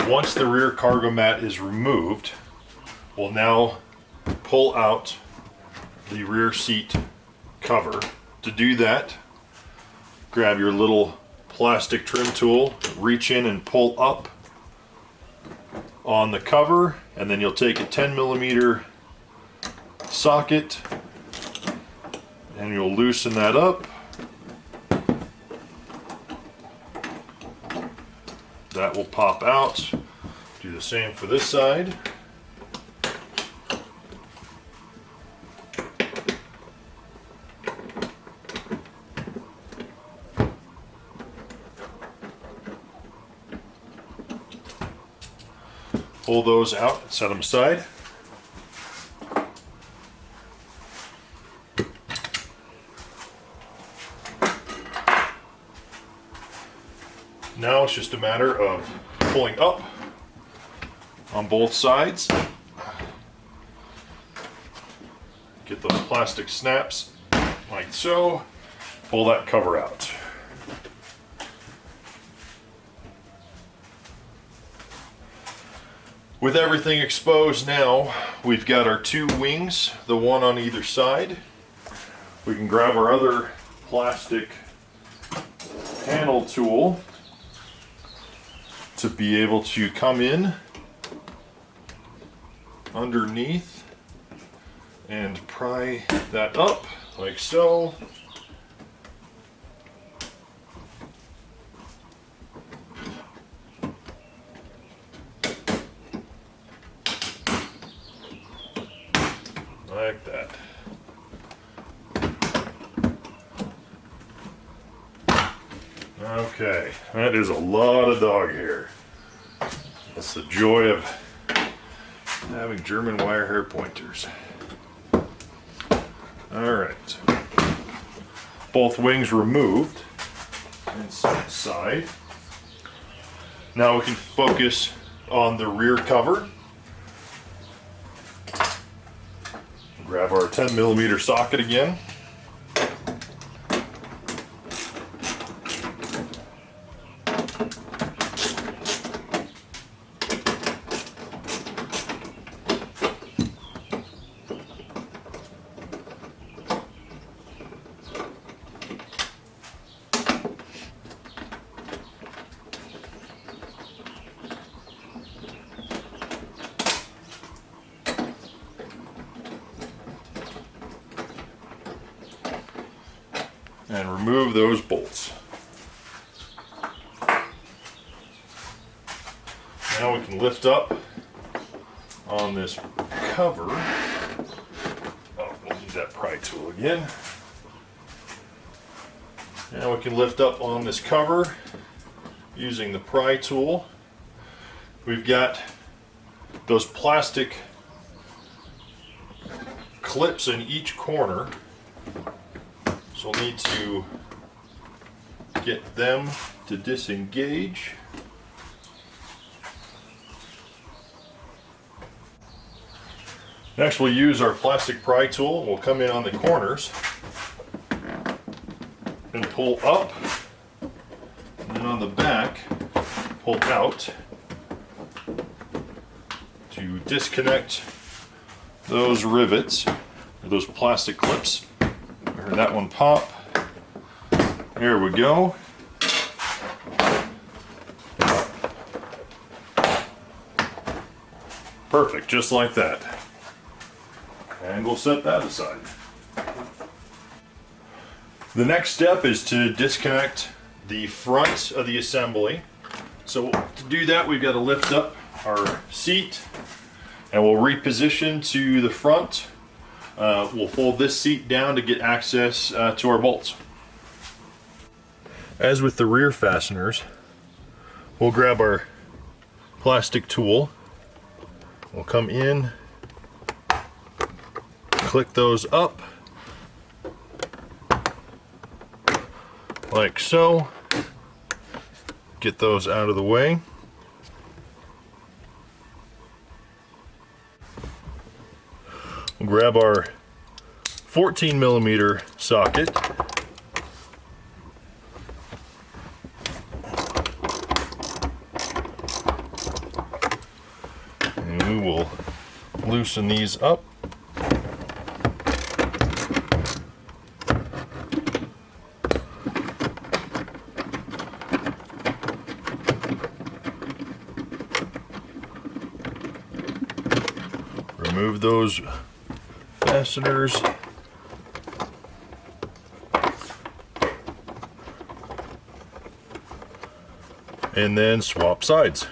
Once the rear cargo mat is removed, we'll now pull out the rear seat cover. To do that, grab your little plastic trim tool, reach in and pull up on the cover, and then you'll take a 10mm socket and you'll loosen that up. That will pop out. Do the same for this side. Pull those out and set them aside. Now it's just a matter of pulling up on both sides. Get those plastic snaps like so. Pull that cover out. With everything exposed now, we've got our two wings, the one on either side. We can grab our other plastic panel tool to be able to come in underneath and pry that up like so. Like that. Okay, that is a lot of dog hair. That's the joy of having German wire hair pointers. Alright. Both wings removed and set aside. Now we can focus on the rear cover. Grab our 10mm socket again. And remove those bolts. Now we can lift up on this cover. Oh, we'll need that pry tool again. Now we can lift up on this cover using the pry tool. We've got those plastic clips in each corner. So we'll need to get them to disengage. Next we'll use our plastic pry tool. We'll come in on the corners and pull up, and then on the back pull out to disconnect those rivets, or those plastic clips. Heard that one pop. Here we go. Perfect, just like that. And we'll set that aside. The next step is to disconnect the front of the assembly. So to do that, we've got to lift up our seat and we'll reposition to the front. We'll fold this seat down to get access to our bolts. As with the rear fasteners, we'll grab our plastic tool. We'll come in, click those up like so. Get those out of the way. We'll grab our 14mm socket. loosen these up. Remove those fasteners. And then swap sides.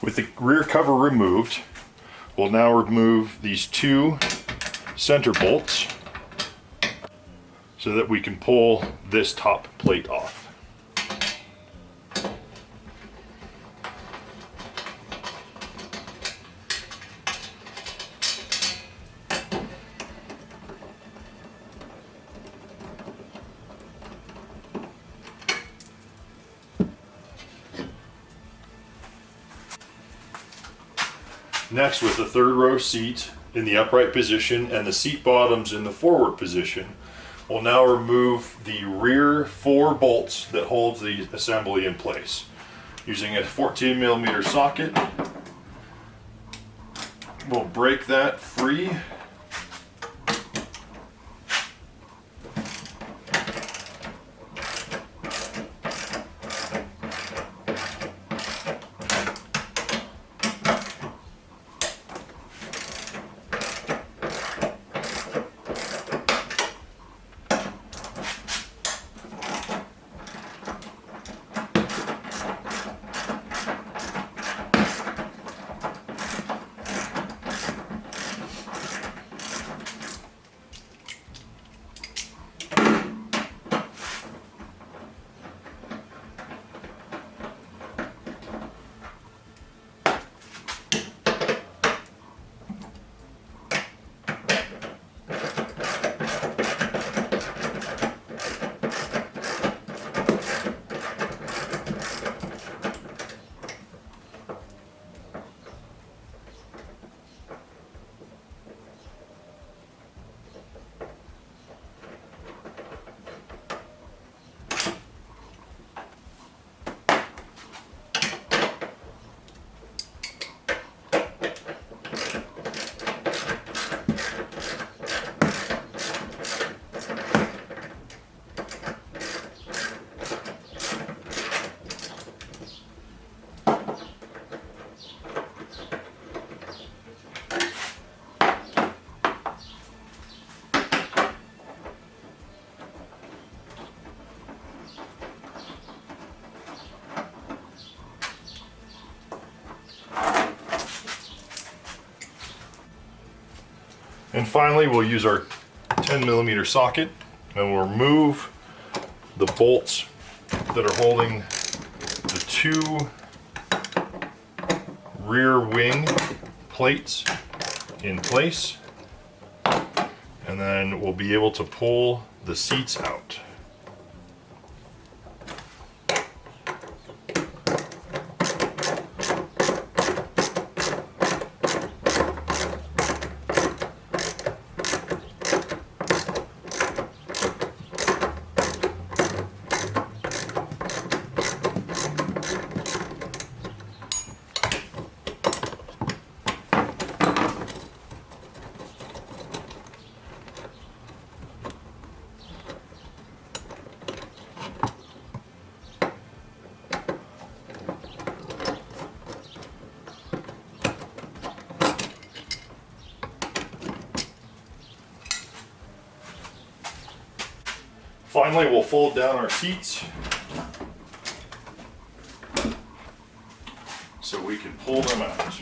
With the rear cover removed, we'll now remove these two center bolts so that we can pull this top plate off. Next, with the third row seat in the upright position and the seat bottoms in the forward position, we'll now remove the rear 4 bolts that holds the assembly in place. Using a 14mm socket, we'll break that free. And finally, we'll use our 10mm socket and we'll remove the bolts that are holding the 2 rear wing plates in place. And then we'll be able to pull the seats out. Finally, we'll fold down our seats so we can pull them out.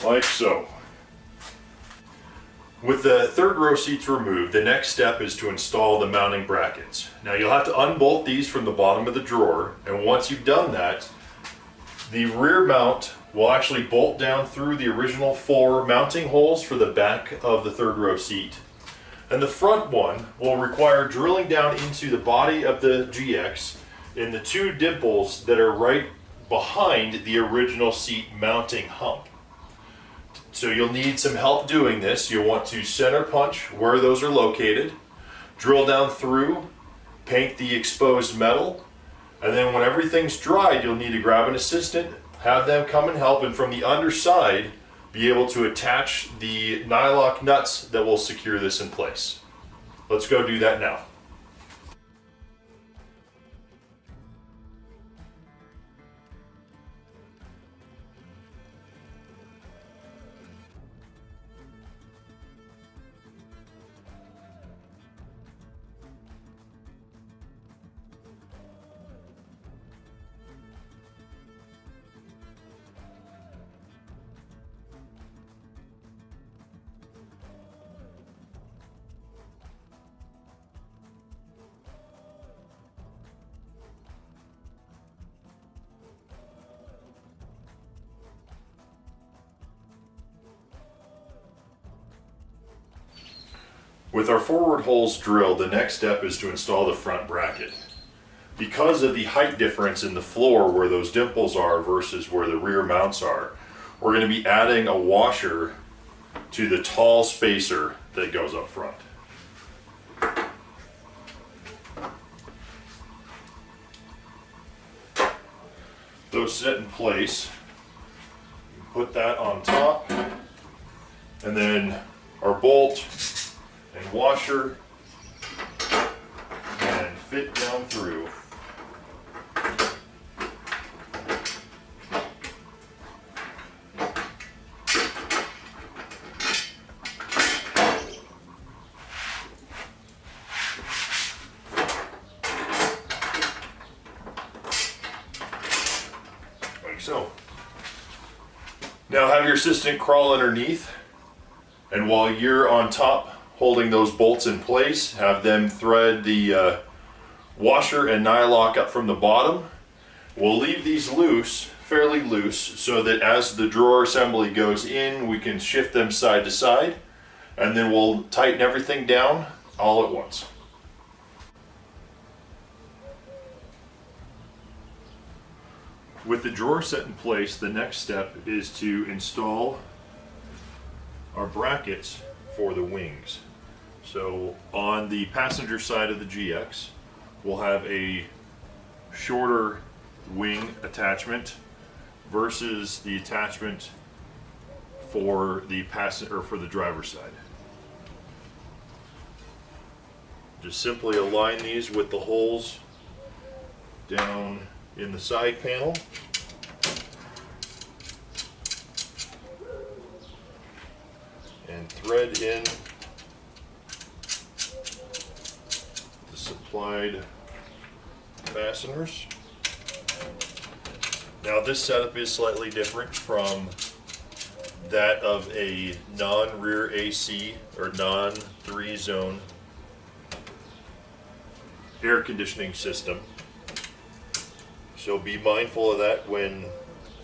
like so. With the third row seats removed, the next step is to install the mounting brackets. Now you'll have to unbolt these from the bottom of the drawer, and once you've done that, the rear mount will actually bolt down through the original 4 mounting holes for the back of the third row seat. And the front one will require drilling down into the body of the GX in the 2 dimples that are right behind the original seat mounting hump. So you'll need some help doing this. You'll want to center punch where those are located, drill down through, paint the exposed metal, and then when everything's dried, you'll need to grab an assistant, have them come and help, and from the underside, be able to attach the nylock nuts that will secure this in place. Let's go do that now. With our forward holes drilled, the next step is to install the front bracket. Because of the height difference in the floor where those dimples are versus where the rear mounts are, we're going to be adding a washer to the tall spacer that goes up front. Those set in place, put that on top, and then our bolt and washer and fit down through. Like so. Now have your assistant crawl underneath, and while you're on top holding those bolts in place, have them thread the washer and nylock up from the bottom. We'll leave these loose, fairly loose, so that as the drawer assembly goes in, we can shift them side to side, and then we'll tighten everything down all at once. With the drawer set in place, the next step is to install our brackets for the wings. So on the passenger side of the GX, we'll have a shorter wing attachment versus the attachment for the driver's side. Just simply align these with the holes down in the side panel. And thread in the supplied fasteners. Now this setup is slightly different from that of a non-rear AC or non-3 zone air conditioning system. So be mindful of that when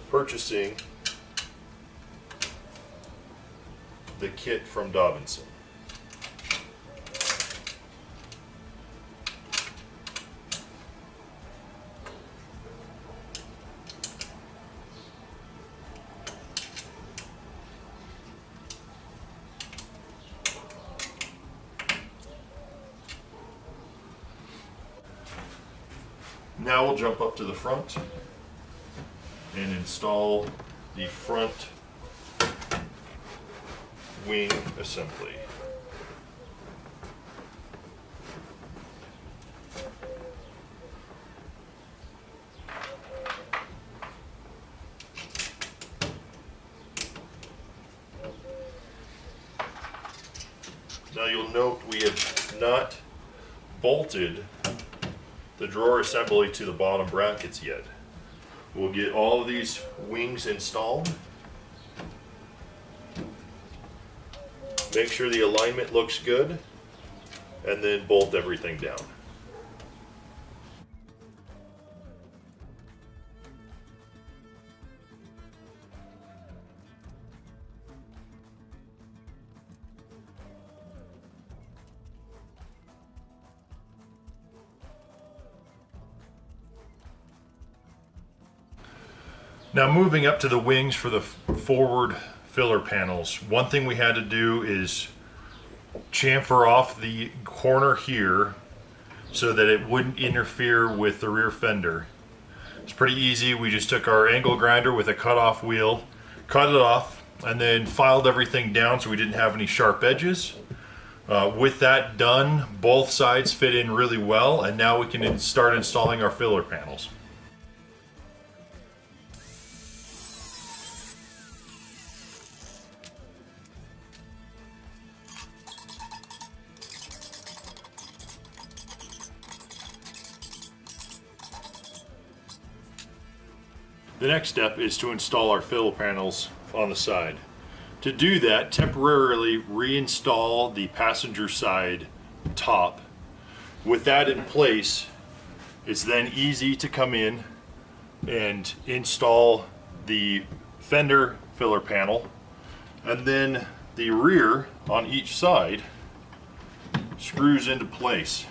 purchasing the kit from Dobinson. Now we'll jump up to the front and install the front wing assembly. Now you'll note we have not bolted the drawer assembly to the bottom brackets yet. We'll get all of these wings installed, Make sure the alignment looks good, and then bolt everything down. Now moving up to the wings for the forward filler panels, one thing we had to do is chamfer off the corner here so that it wouldn't interfere with the rear fender. It's pretty easy. We just took our angle grinder with a cut-off wheel, cut it off, and then filed everything down so we didn't have any sharp edges. With that done, both sides fit in really well, and now we can start installing our filler panels. The next step is to install our filler panels on the side. To do that, temporarily reinstall the passenger side top. With that in place, it's then easy to come in and install the fender filler panel, and then the rear on each side screws into place.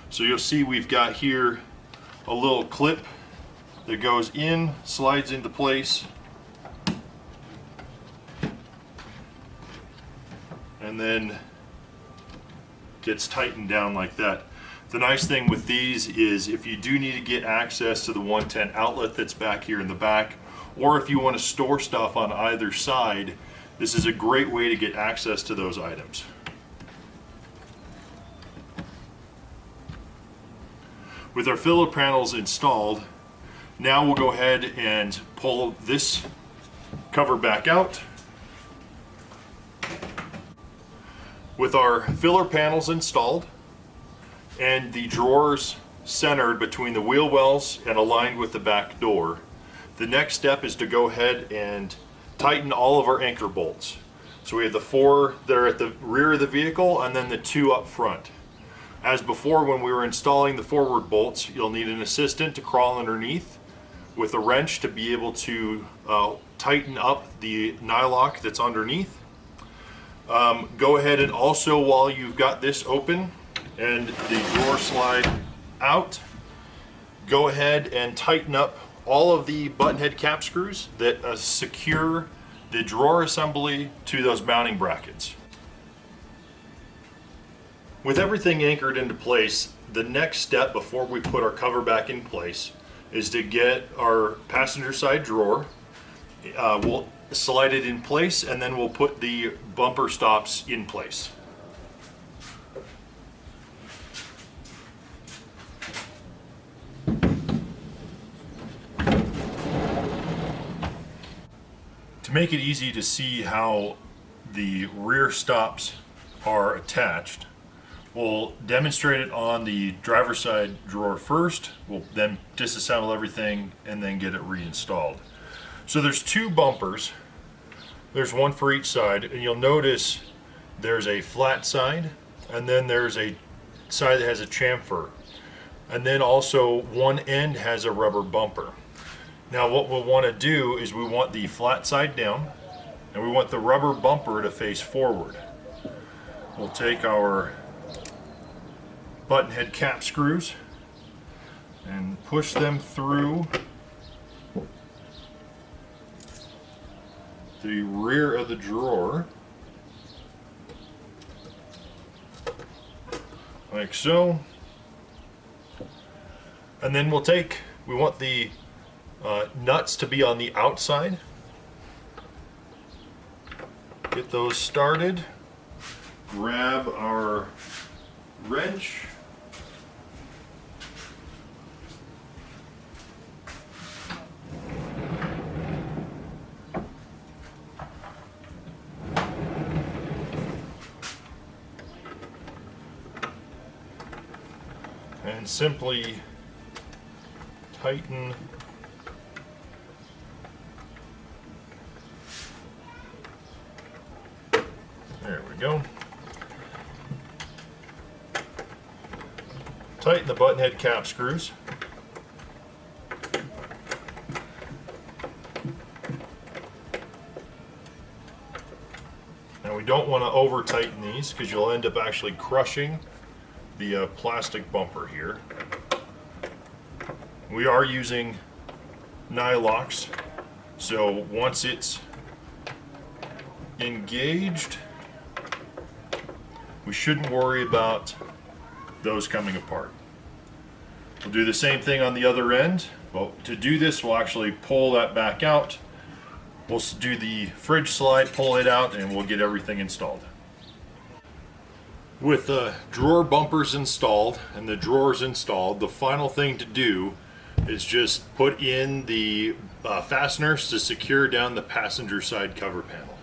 So you'll see we've got here a little clip that goes in, slides into place, and then gets tightened down like that. The nice thing with these is if you do need to get access to the 110 outlet that's back here in the back, or if you want to store stuff on either side, this is a great way to get access to those items. With our filler panels installed, now we'll go ahead and pull this cover back out. With our filler panels installed and the drawers centered between the wheel wells and aligned with the back door, the next step is to go ahead and tighten all of our anchor bolts. So we have the 4 that are at the rear of the vehicle and then the 2 up front. As before, when we were installing the forward bolts, you'll need an assistant to crawl underneath with a wrench to be able to tighten up the nylock that's underneath. Go ahead and also, while you've got this open and the drawer slide out, go ahead and tighten up all of the button head cap screws that secure the drawer assembly to those mounting brackets. With everything anchored into place, the next step before we put our cover back in place is to get our passenger side drawer. We'll slide it in place and then we'll put the bumper stops in place. To make it easy to see how the rear stops are attached, we'll demonstrate it on the driver's side drawer first. We'll then disassemble everything and then get it reinstalled. So there's 2 bumpers. There's one for each side, and you'll notice there's a flat side and then there's a side that has a chamfer. And then also one end has a rubber bumper. Now what we'll want to do is we want the flat side down and we want the rubber bumper to face forward. We'll take our button head cap screws and push them through the rear of the drawer like so, and then we want the nuts to be on the outside. Get those started, grab our wrench, and simply tighten there we we go. Tighten the button head cap screws. Now we don't want to over tighten these because you'll end up actually crushing the plastic bumper here. We are using nylocks, so once it's engaged, we shouldn't worry about those coming apart. We'll do the same thing on the other end, but to do this we'll actually pull that back out. We'll do the fridge slide, pull it out, and we'll get everything installed. With the drawer bumpers installed and the drawers installed, the final thing to do is just put in the fasteners to secure down the passenger side cover panel.